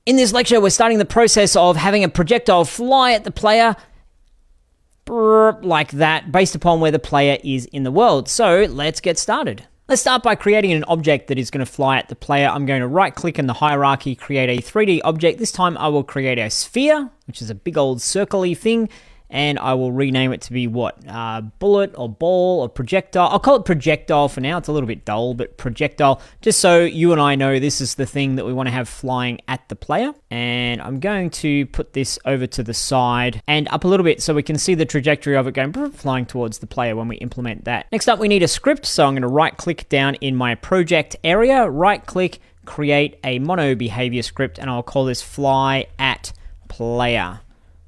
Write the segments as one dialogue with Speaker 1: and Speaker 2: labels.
Speaker 1: In this lecture, we're starting the process of having a projectile fly at the player like that, based upon where the player is in the world. So let's get started. Let's start by creating an object that is going to fly at the player. I'm going to right-click in the hierarchy, create a 3D object. This time I will create a sphere, which is a big old circle-y thing, and I will rename it to be what? Bullet or ball or projectile. I'll call it projectile for now. It's a little bit dull, but projectile, just so you and I know this is the thing that we want to have flying at the player. And I'm going to put this over to the side and up a little bit so we can see the trajectory of it going flying towards the player when we implement that. Next up, we need a script. So I'm going to right-click down in my project area, right-click, create a mono behavior script, and I'll call this fly at player.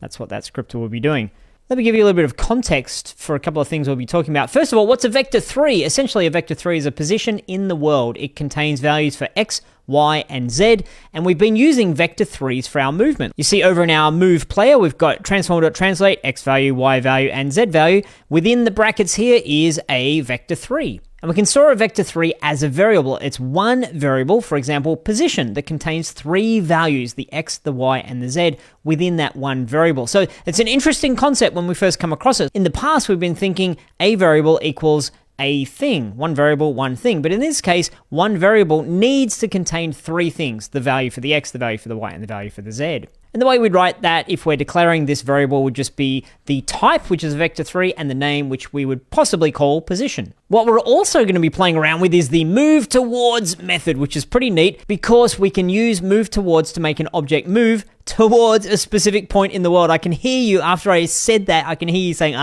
Speaker 1: That's what that script will be doing. Let me give you a little bit of context for a couple of things we'll be talking about. First of all, what's a vector 3? Essentially, a vector 3 is a position in the world. It contains values for x, y, and z, and we've been using vector 3s for our movement. You see over in our move player, we've got transform.translate, x value, y value, and z value. Within the brackets here is a vector 3. And we can store a vector 3 as a variable. It's one variable, for example, position, that contains 3 values, the x, the y, and the z, within that one variable. So it's an interesting concept when we first come across it. In the past, we've been thinking a variable equals a thing, one variable, one thing. But in this case, one variable needs to contain 3 things, the value for the x, the value for the y, and the value for the z. And the way we'd write that, if we're declaring this variable, would just be the type, which is vector 3, and the name, which we would possibly call position. What we're also going to be playing around with is the move towards method, which is pretty neat because we can use move towards to make an object move towards a specific point in the world. I can hear you, after I said that, I can hear you saying,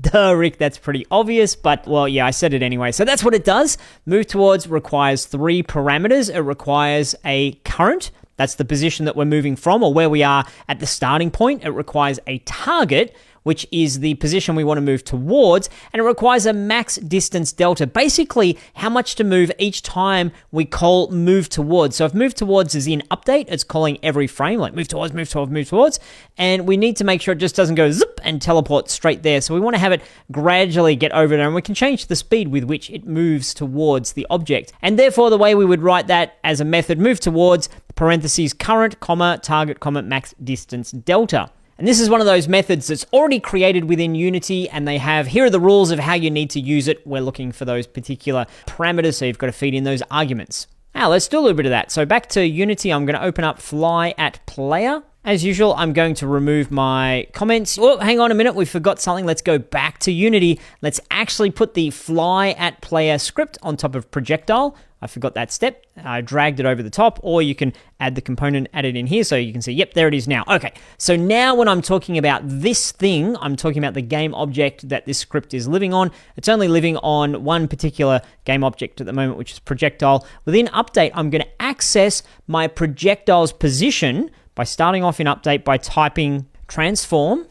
Speaker 1: duh, Rick, that's pretty obvious, but well, yeah, I said it anyway. So that's what it does. Move towards requires 3 parameters. It requires a current. That's the position that we're moving from, or where we are at the starting point. It requires a target, which is the position we want to move towards, and it requires a max distance delta, basically how much to move each time we call move towards. So if move towards is in update, it's calling every frame, like move towards, move towards, move towards, and we need to make sure it just doesn't go zip and teleport straight there. So we want to have it gradually get over there, and we can change the speed with which it moves towards the object. And therefore, the way we would write that as a method, move towards, parentheses, current, comma, target, comma, max distance delta. And this is one of those methods that's already created within Unity, and they have, here are the rules of how you need to use it. We're looking for those particular parameters, so you've got to feed in those arguments. Now, let's do a little bit of that. So back to Unity, I'm going to open up fly at player. As usual, I'm going to remove my comments. Oh, hang on a minute, we forgot something. Let's go back to Unity. Let's actually put the fly at player script on top of projectile. I forgot that step. I dragged it over the top, or you can add the component, add it in here so you can see, yep, there it is now. Okay, so now when I'm talking about this thing, I'm talking about the game object that this script is living on. It's only living on one particular game object at the moment, which is projectile. Within update, I'm going to access my projectile's position by starting off in update by typing transform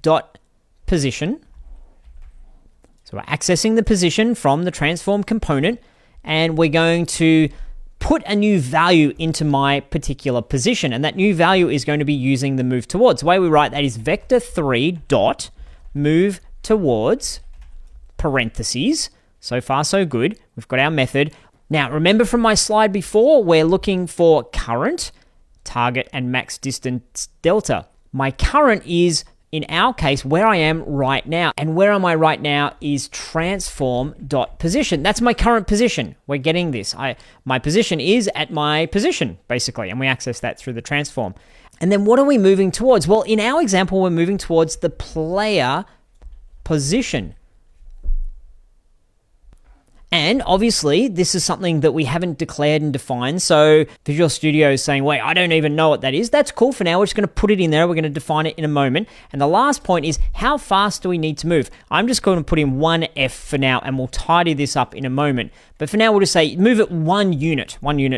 Speaker 1: dot position. So we're accessing the position from the transform component, and we're going to put a new value into my particular position, and that new value is going to be using the move towards. The way we write that is vector 3 dot move towards parentheses. So far, so good. We've got our method. Now, remember from my slide before, we're looking for current, target, and max distance delta. My current is, in our case, where I am right now. And where am I right now is transform.position. That's my current position. We're getting this. My position is at my position, basically, and we access that through the transform. And then what are we moving towards? Well, in our example, we're moving towards the player position. And obviously, this is something that we haven't declared and defined. So Visual Studio is saying, wait, I don't even know what that is. That's cool for now. We're just going to put it in there. We're going to define it in a moment. And the last point is, how fast do we need to move? I'm just going to put in 1F for now, and we'll tidy this up in a moment. But for now, we'll just say move at 1 unit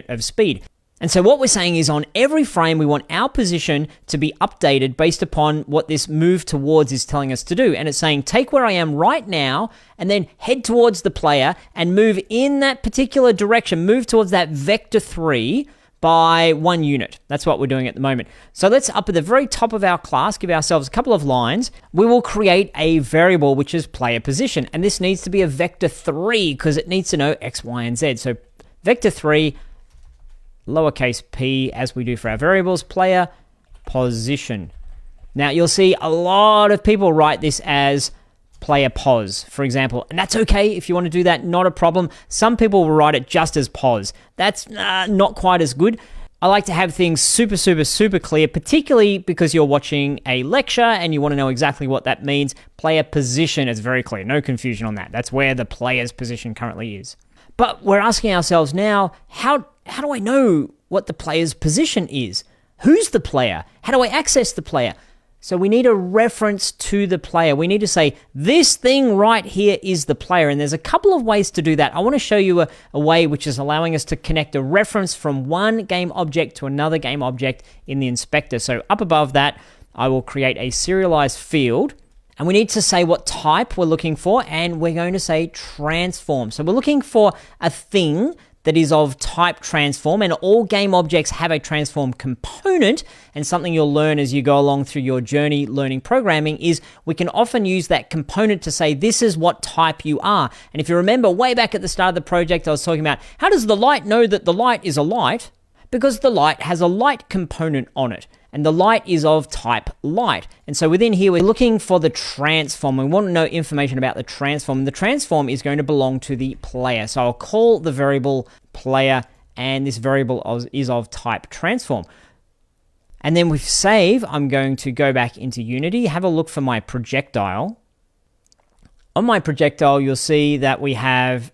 Speaker 1: of speed. And so what we're saying is on every frame, we want our position to be updated based upon what this move towards is telling us to do. And it's saying, take where I am right now and then head towards the player and move in that particular direction, move towards that vector 3 by 1 unit. That's what we're doing at the moment. So let's, up at the very top of our class, give ourselves a couple of lines. We will create a variable, which is player position. And this needs to be a vector 3 because it needs to know X, Y, and Z. So vector 3 lowercase p, as we do for our variables, player position. Now, you'll see a lot of people write this as player pos, for example, and that's okay if you want to do that, not a problem. Some people will write it just as pos. That's not quite as good. I like to have things super clear, particularly because you're watching a lecture and you want to know exactly what that means. Player position is very clear, no confusion on that. That's where the player's position currently is. But we're asking ourselves now, how do I know what the player's position is? Who's the player? How do I access the player? So we need a reference to the player. We need to say, this thing right here is the player. And there's a couple of ways to do that. I want to show you a way which is allowing us to connect a reference from one game object to another game object in the inspector. So up above that, I will create a serialized field. And we need to say what type we're looking for. And we're going to say transform. So we're looking for a thing that is of type transform, and all game objects have a transform component. And something you'll learn as you go along through your journey learning programming is we can often use that component to say this is what type you are. And if you remember way back at the start of the project, I was talking about how does the light know that the light is a light? Because the light has a light component on it, and the light is of type light. And so within here, we're looking for the transform. We want to know information about the transform. The transform is going to belong to the player. So I'll call the variable player, and this variable is of type transform. And then with save, I'm going to go back into Unity, have a look for my projectile. On my projectile, you'll see that we have,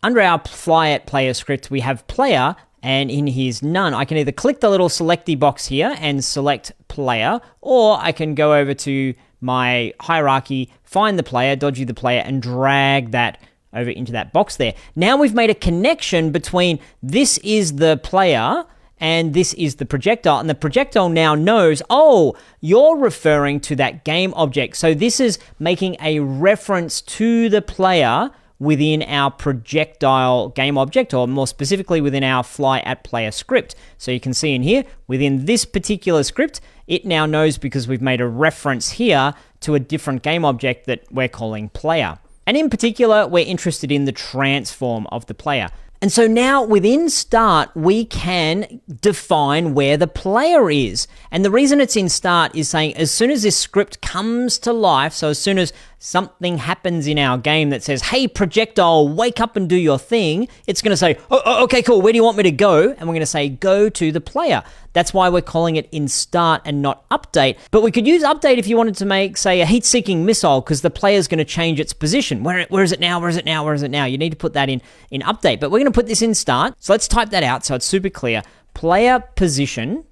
Speaker 1: under our fly at player script, we have player, and in his none, I can either click the little selecty box here and select player, or I can go over to my hierarchy, find the player, dodgy the player, and drag that over into that box there. Now we've made a connection between this is the player and this is the projectile, and the projectile now knows, oh, you're referring to that game object. So this is making a reference to the player within our projectile game object, or more specifically within our fly at player script. So you can see in here, within this particular script, it now knows because we've made a reference here to a different game object that we're calling player. And in particular, we're interested in the transform of the player. And so now within start, we can define where the player is. And the reason it's in start is saying as soon as this script comes to life, so as soon as something happens in our game that says, hey, projectile, wake up and do your thing, it's going to say, oh, okay, cool, where do you want me to go? And we're going to say, go to the player. That's why we're calling it in start and not update. But we could use update if you wanted to make, say, a heat-seeking missile, because the player's going to change its position. Where is it now? Where is it now? Where is it now? You need to put that in update. But we're going to put this in start. So let's type that out so it's super clear. Player position.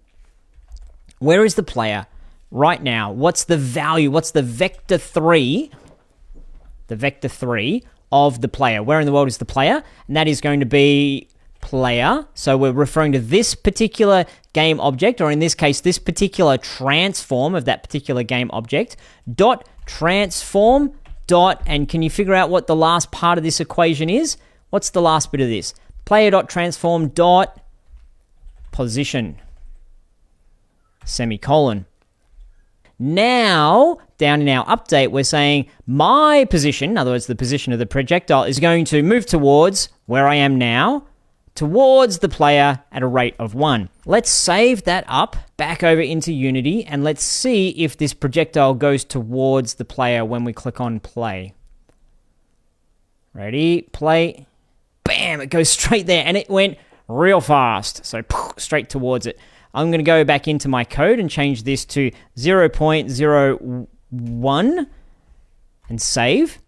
Speaker 1: Where is the player right now? What's the value? What's the vector 3? The vector 3 of the player. Where in the world is the player? And that is going to be player. So we're referring to this particular game object, or in this case, this particular transform of that particular game object, dot transform dot, and can you figure out what the last part of this equation is? What's the last bit of this? Player dot transform dot position, semicolon. Now, down in our update, we're saying my position, in other words, the position of the projectile, is going to move towards where I am now, towards the player at a rate of 1. Let's save that up, back over into Unity, and let's see if this projectile goes towards the player when we click on play. Ready, play, bam, it goes straight there, and it went real fast, so straight towards it. I'm going to go back into my code and change this to 0.01 and save.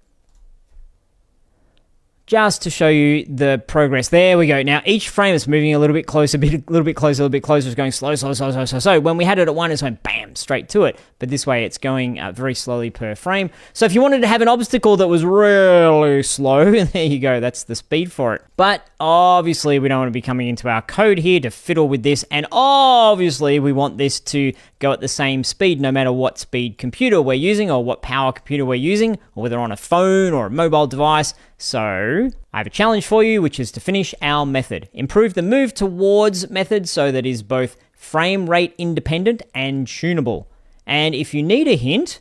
Speaker 1: Just to show you the progress. There we go. Now each frame is moving a little bit closer, a little bit closer, a little bit closer. It's going slow. So when we had it at 1, it went bam, straight to it. But this way it's going very slowly per frame. So if you wanted to have an obstacle that was really slow, there you go. That's the speed for it. But obviously we don't want to be coming into our code here to fiddle with this. And obviously we want this to go at the same speed no matter what speed computer we're using or what power computer we're using, or whether on a phone or a mobile device. So I have a challenge for you, which is to finish our method. Improve the move towards method so that it is both frame rate independent and tunable. And if you need a hint,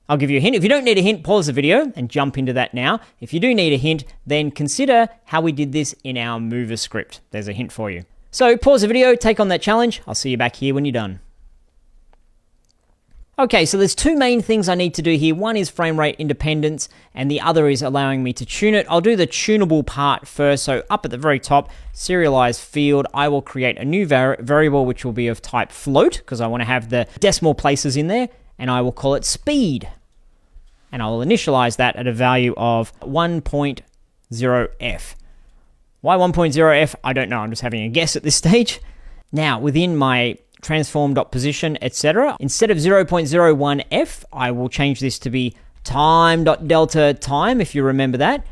Speaker 1: I'll give you a hint. If you don't need a hint, pause the video and jump into that now. If you do need a hint, then consider how we did this in our mover script. There's a hint for you. So pause the video, take on that challenge. I'll see you back here when you're done. Okay, so there's two main things I need to do here. One is frame rate independence, and the other is allowing me to tune it. I'll do the tunable part first. So up at the very top, serialize field, I will create a new variable, which will be of type float, because I want to have the decimal places in there, and I will call it speed. And I will initialize that at a value of 1.0f. Why 1.0f? I don't know. I'm just having a guess at this stage. Now, within my transform.position, etc. Instead of 0.01f, I will change this to be time.delta time, if you remember that,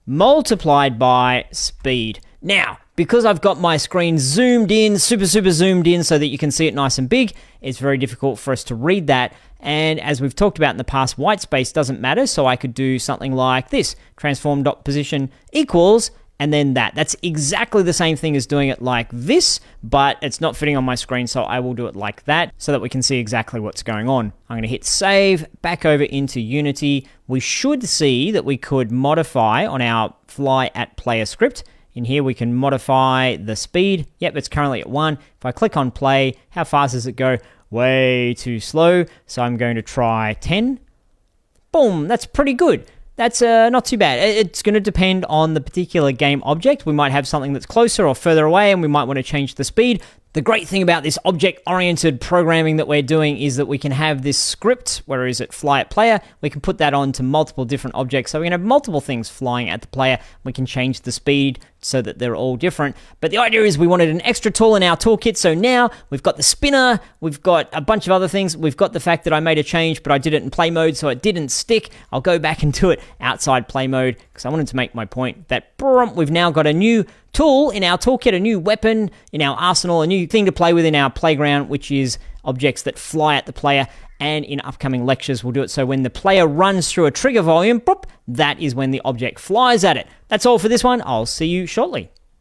Speaker 1: multiplied by speed. Now, because I've got my screen zoomed in, super zoomed in so that you can see it nice and big, it's very difficult for us to read that. And as we've talked about in the past, white space doesn't matter, so I could do something like this, transform.position equals, and then that. That's exactly the same thing as doing it like this, but it's not fitting on my screen, so I will do it like that so that we can see exactly what's going on. I'm going to hit save, back over into Unity. We should see that we could modify on our fly at player script. In here, we can modify the speed. Yep, it's currently at 1. If I click on play, how fast does it go? Way too slow, so I'm going to try 10. Boom, that's pretty good. That's not too bad. It's going to depend on the particular game object. We might have something that's closer or further away, and we might want to change the speed. The great thing about this object-oriented programming that we're doing is that we can have this script, where is it, fly at player, we can put that on to multiple different objects. So we can have multiple things flying at the player. We can change the speed so that they're all different. But the idea is we wanted an extra tool in our toolkit. So now we've got the spinner, we've got a bunch of other things. We've got the fact that I made a change, but I did it in play mode, so it didn't stick. I'll go back and do it outside play mode because I wanted to make my point that we've now got a new tool in our toolkit, a new weapon in our arsenal, a new thing to play with in our playground, which is objects that fly at the player. And in upcoming lectures, we'll do it so when the player runs through a trigger volume, that is when the object flies at it. That's all for this one. I'll see you shortly.